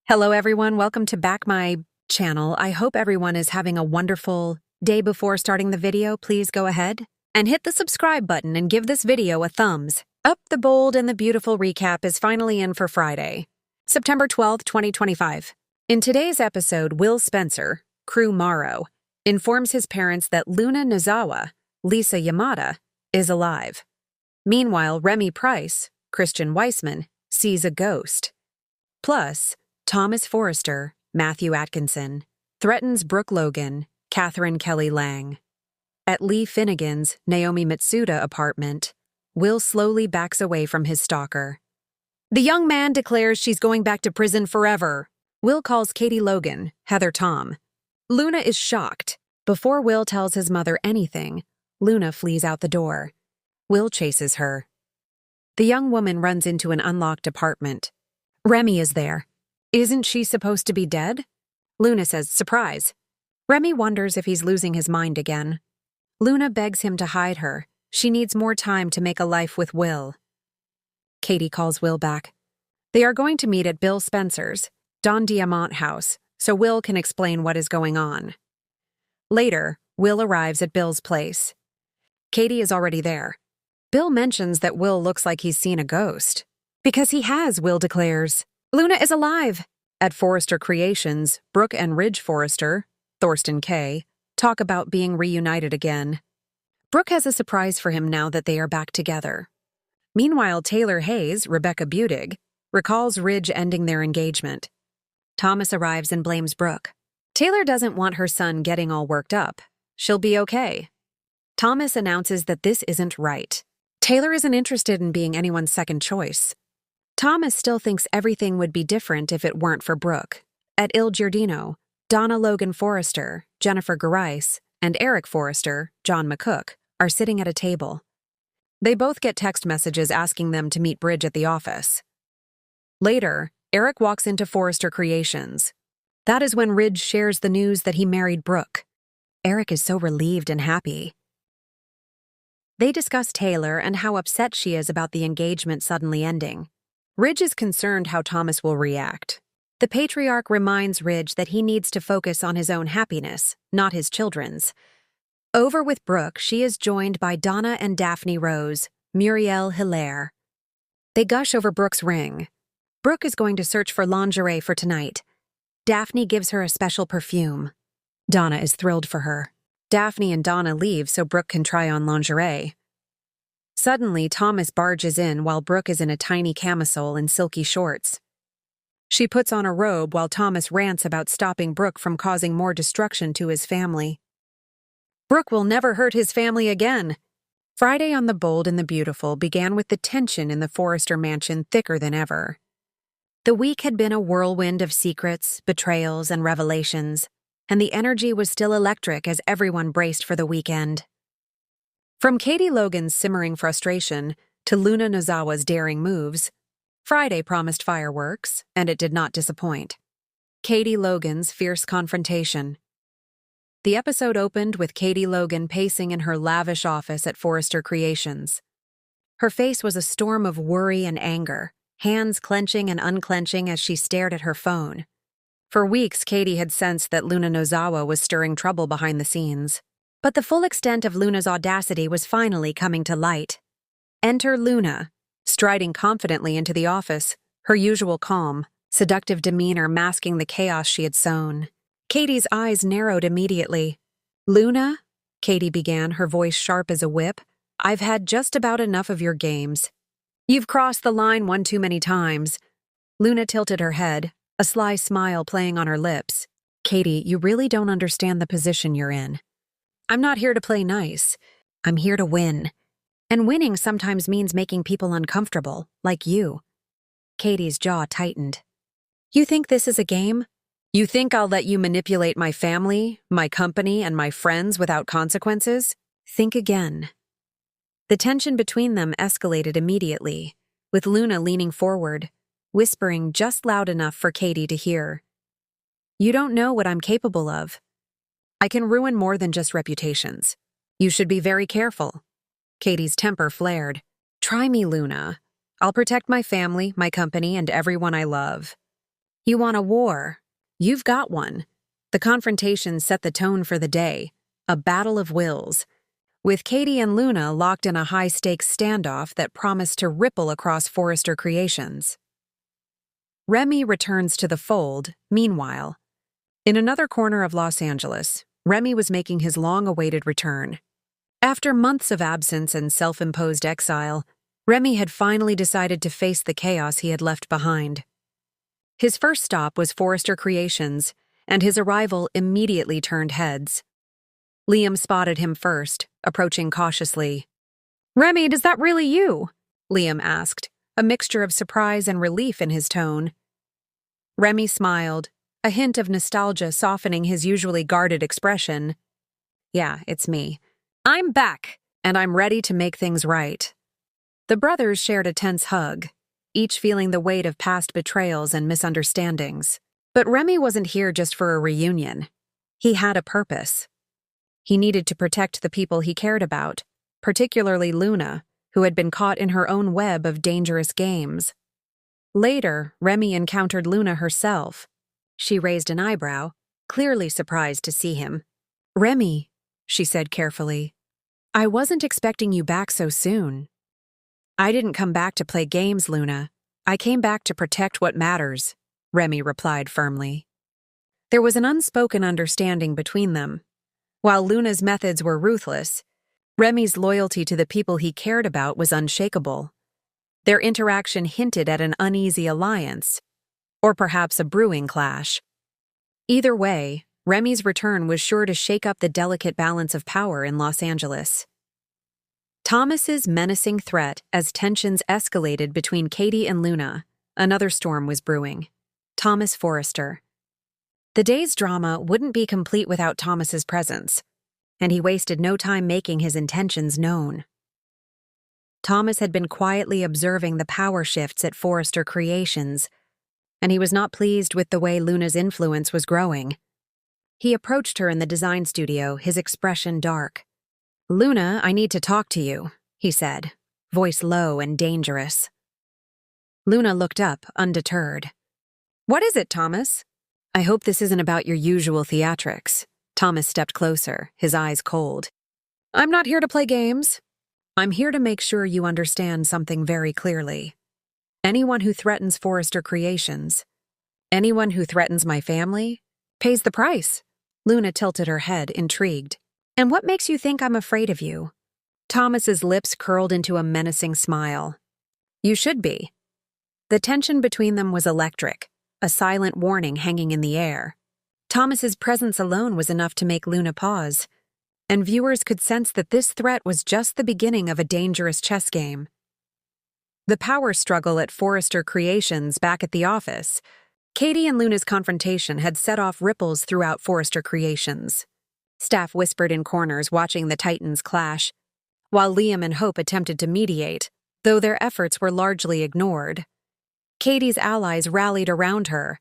Hello everyone, welcome to back my channel. I hope everyone is having a wonderful day. Before starting the video, please go ahead and hit the subscribe button and give this video a thumbs up. The bold and the beautiful recap is finally in for Friday, September 12th, 2025. In today's episode, Will Spencer, Crew Morrow, informs his parents that Luna Nozawa, Lisa Yamada, is alive. Meanwhile, Remy Price, Christian Weissman, sees a ghost. Plus, Thomas Forrester, Matthew Atkinson, threatens Brooke Logan, Catherine Kelly Lang. At Lee Finnegan's Naomi Mitsuda apartment, Will slowly backs away from his stalker. The young man declares she's going back to prison forever. Will calls Katie Logan, Heather Tom. Luna is shocked. Before Will tells his mother anything, Luna flees out the door. Will chases her. The young woman runs into an unlocked apartment. Remy is there. Isn't she supposed to be dead? Luna says, surprise. Remy wonders if he's losing his mind again. Luna begs him to hide her. She needs more time to make a life with Will. Katie calls Will back. They are going to meet at Bill Spencer's, Don Diamant house, so Will can explain what is going on. Later, Will arrives at Bill's place. Katie is already there. Bill mentions that Will looks like he's seen a ghost. Because he has, Will declares. Luna is alive! At Forrester Creations, Brooke and Ridge Forrester, Thorsten K., talk about being reunited again. Brooke has a surprise for him now that they are back together. Meanwhile, Taylor Hayes, Rebecca Budig, recalls Ridge ending their engagement. Thomas arrives and blames Brooke. Taylor doesn't want her son getting all worked up. She'll be okay. Thomas announces that this isn't right. Taylor isn't interested in being anyone's second choice. Thomas still thinks everything would be different if it weren't for Brooke. At Il Giardino, Donna Logan Forrester, Jennifer Garais, and Eric Forrester, John McCook, are sitting at a table. They both get text messages asking them to meet Bridge at the office. Later, Eric walks into Forrester Creations. That is when Ridge shares the news that he married Brooke. Eric is so relieved and happy. They discuss Taylor and how upset she is about the engagement suddenly ending. Ridge is concerned how Thomas will react. The patriarch reminds Ridge that he needs to focus on his own happiness, not his children's. Over with Brooke, she is joined by Donna and Daphne Rose, Muriel Hilaire. They gush over Brooke's ring. Brooke is going to search for lingerie for tonight. Daphne gives her a special perfume. Donna is thrilled for her. Daphne and Donna leave so Brooke can try on lingerie. Suddenly, Thomas barges in while Brooke is in a tiny camisole and silky shorts. She puts on a robe while Thomas rants about stopping Brooke from causing more destruction to his family. Brooke will never hurt his family again. Friday on the Bold and the Beautiful began with the tension in the Forrester mansion thicker than ever. The week had been a whirlwind of secrets, betrayals, and revelations, and the energy was still electric as everyone braced for the weekend. From Katie Logan's simmering frustration to Luna Nozawa's daring moves, Friday promised fireworks, and it did not disappoint. Katie Logan's fierce confrontation. The episode opened with Katie Logan pacing in her lavish office at Forrester Creations. Her face was a storm of worry and anger, hands clenching and unclenching as she stared at her phone. For weeks, Katie had sensed that Luna Nozawa was stirring trouble behind the scenes. But the full extent of Luna's audacity was finally coming to light. Enter Luna, striding confidently into the office, her usual calm, seductive demeanor masking the chaos she had sown. Katie's eyes narrowed immediately. Luna, Katie began, her voice sharp as a whip, I've had just about enough of your games. You've crossed the line one too many times. Luna tilted her head, a sly smile playing on her lips. Katie, you really don't understand the position you're in. I'm not here to play nice. I'm here to win. And winning sometimes means making people uncomfortable, like you. Katie's jaw tightened. You think this is a game? You think I'll let you manipulate my family, my company, and my friends without consequences? Think again. The tension between them escalated immediately, with Luna leaning forward, whispering just loud enough for Katie to hear. You don't know what I'm capable of. I can ruin more than just reputations. You should be very careful. Katie's temper flared. Try me, Luna. I'll protect my family, my company, and everyone I love. You want a war? You've got one. The confrontation set the tone for the day, a battle of wills, with Katie and Luna locked in a high-stakes standoff that promised to ripple across Forrester Creations. Remy returns to the fold, meanwhile. In another corner of Los Angeles, Remy was making his long-awaited return. After months of absence and self-imposed exile, Remy had finally decided to face the chaos he had left behind. His first stop was Forrester Creations, and his arrival immediately turned heads. Liam spotted him first, approaching cautiously. "Remy, is that really you?" Liam asked, a mixture of surprise and relief in his tone. Remy smiled, a hint of nostalgia softening his usually guarded expression. "Yeah, it's me. I'm back, and I'm ready to make things right." The brothers shared a tense hug, each feeling the weight of past betrayals and misunderstandings. But Remy wasn't here just for a reunion. He had a purpose. He needed to protect the people he cared about, particularly Luna, who had been caught in her own web of dangerous games. Later, Remy encountered Luna herself. She raised an eyebrow, clearly surprised to see him. "Remy," she said carefully, "I wasn't expecting you back so soon." "I didn't come back to play games, Luna. I came back to protect what matters," Remy replied firmly. There was an unspoken understanding between them. While Luna's methods were ruthless, Remy's loyalty to the people he cared about was unshakable. Their interaction hinted at an uneasy alliance, or perhaps a brewing clash. Either way, Remy's return was sure to shake up the delicate balance of power in Los Angeles. Thomas's menacing threat as tensions escalated between Katie and Luna. Another storm was brewing. Thomas Forrester. The day's drama wouldn't be complete without Thomas's presence, and he wasted no time making his intentions known. Thomas had been quietly observing the power shifts at Forrester Creations, and he was not pleased with the way Luna's influence was growing. He approached her in the design studio, his expression dark. "Luna, I need to talk to you," he said, voice low and dangerous. Luna looked up, undeterred. "What is it, Thomas?" "I hope this isn't about your usual theatrics." Thomas stepped closer, his eyes cold. "I'm not here to play games. I'm here to make sure you understand something very clearly. Anyone who threatens Forrester Creations, anyone who threatens my family, pays the price." Luna tilted her head, intrigued. "And what makes you think I'm afraid of you?" Thomas's lips curled into a menacing smile. "You should be." The tension between them was electric, a silent warning hanging in the air. Thomas's presence alone was enough to make Luna pause, and viewers could sense that this threat was just the beginning of a dangerous chess game. The power struggle at Forrester Creations back at the office. Katie and Luna's confrontation had set off ripples throughout Forrester Creations. Staff whispered in corners watching the titans clash, while Liam and Hope attempted to mediate, though their efforts were largely ignored. Katie's allies rallied around her,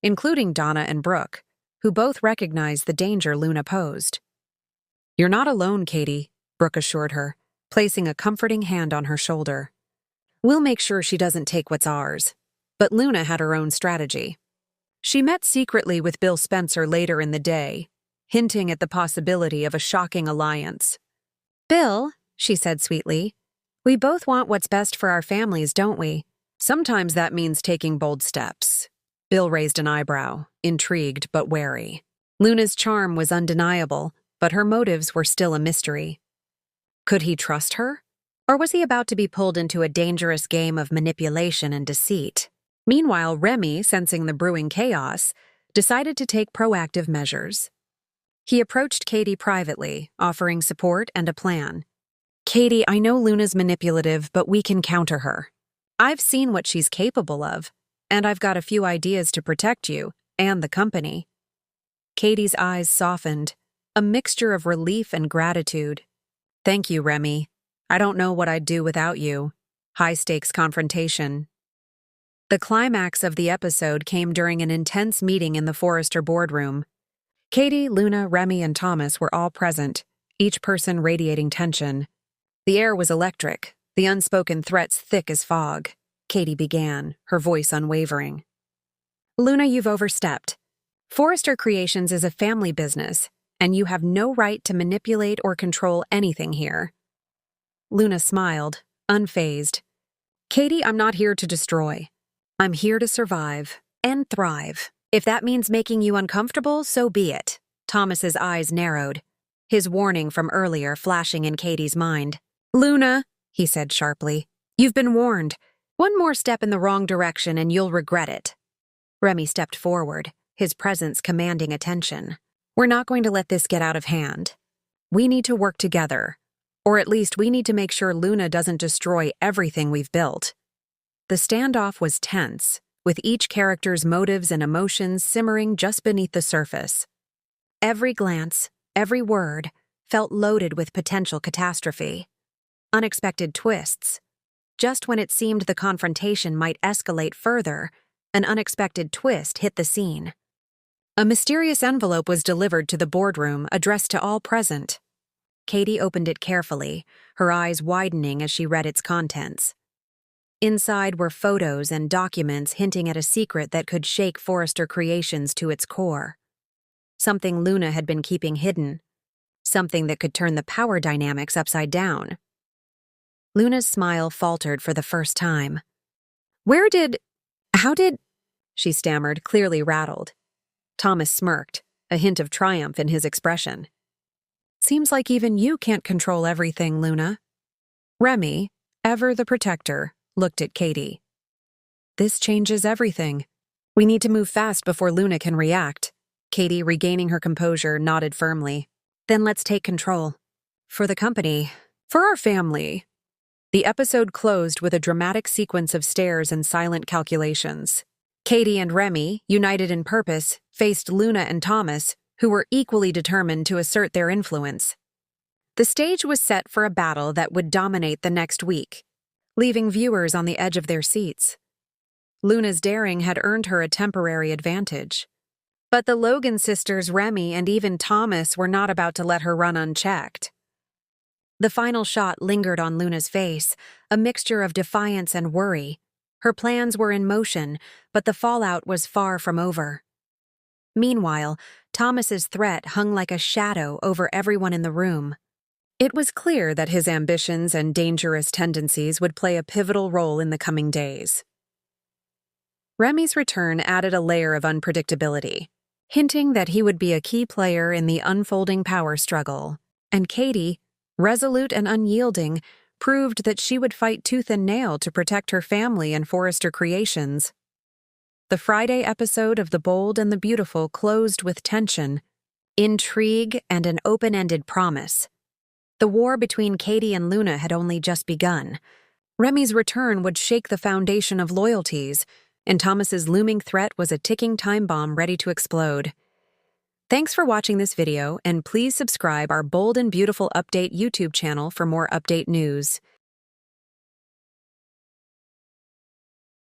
including Donna and Brooke, who both recognized the danger Luna posed. "You're not alone, Katie," Brooke assured her, placing a comforting hand on her shoulder. "We'll make sure she doesn't take what's ours." But Luna had her own strategy. She met secretly with Bill Spencer later in the day, hinting at the possibility of a shocking alliance. "Bill," she said sweetly, "we both want what's best for our families, don't we? Sometimes that means taking bold steps." Bill raised an eyebrow, intrigued but wary. Luna's charm was undeniable, but her motives were still a mystery. Could he trust her? Or was he about to be pulled into a dangerous game of manipulation and deceit? Meanwhile, Remy, sensing the brewing chaos, decided to take proactive measures. He approached Katie privately, offering support and a plan. "Katie, I know Luna's manipulative, but we can counter her. I've seen what she's capable of, and I've got a few ideas to protect you and the company." Katie's eyes softened, a mixture of relief and gratitude. "Thank you, Remy. I don't know what I'd do without you." High-stakes confrontation. The climax of the episode came during an intense meeting in the Forrester boardroom. Katie, Luna, Remy, and Thomas were all present, each person radiating tension. The air was electric, the unspoken threats thick as fog. Katie began, her voice unwavering. Luna, you've overstepped. Forrester Creations is a family business, and you have no right to manipulate or control anything here. Luna smiled, unfazed. Katie, I'm not here to destroy. I'm here to survive and thrive. If that means making you uncomfortable, so be it. Thomas's eyes narrowed, his warning from earlier flashing in Katie's mind. Luna, he said sharply, you've been warned. One more step in the wrong direction and you'll regret it. Remy stepped forward, his presence commanding attention. We're not going to let this get out of hand. We need to work together. Or at least we need to make sure Luna doesn't destroy everything we've built. The standoff was tense, with each character's motives and emotions simmering just beneath the surface. Every glance, every word, felt loaded with potential catastrophe. Unexpected twists. Just when it seemed the confrontation might escalate further, an unexpected twist hit the scene. A mysterious envelope was delivered to the boardroom, addressed to all present. Katie opened it carefully, her eyes widening as she read its contents. Inside were photos and documents hinting at a secret that could shake Forrester Creations to its core. Something Luna had been keeping hidden. Something that could turn the power dynamics upside down. Luna's smile faltered for the first time. How did, she stammered, clearly rattled. Thomas smirked, a hint of triumph in his expression. Seems like even you can't control everything, Luna. Remy, ever the protector, looked at Katie. This changes everything. We need to move fast before Luna can react. Katie, regaining her composure, nodded firmly. Then let's take control. For the company. For our family. The episode closed with a dramatic sequence of stares and silent calculations. Katie and Remy, united in purpose, faced Luna and Thomas, who were equally determined to assert their influence. The stage was set for a battle that would dominate the next week, leaving viewers on the edge of their seats. Luna's daring had earned her a temporary advantage. But the Logan sisters, Remy and even Thomas, were not about to let her run unchecked. The final shot lingered on Luna's face, a mixture of defiance and worry. Her plans were in motion, but the fallout was far from over. Meanwhile, Thomas's threat hung like a shadow over everyone in the room. It was clear that his ambitions and dangerous tendencies would play a pivotal role in the coming days. Remy's return added a layer of unpredictability, hinting that he would be a key player in the unfolding power struggle, and Katie, resolute and unyielding, proved that she would fight tooth and nail to protect her family and Forrester Creations. The Friday episode of The Bold and the Beautiful closed with tension, intrigue, and an open-ended promise. The war between Katie and Luna had only just begun. Remy's return would shake the foundation of loyalties, and Thomas's looming threat was a ticking time bomb ready to explode. Thanks for watching this video, and please subscribe our Bold and Beautiful Update YouTube channel for more update news.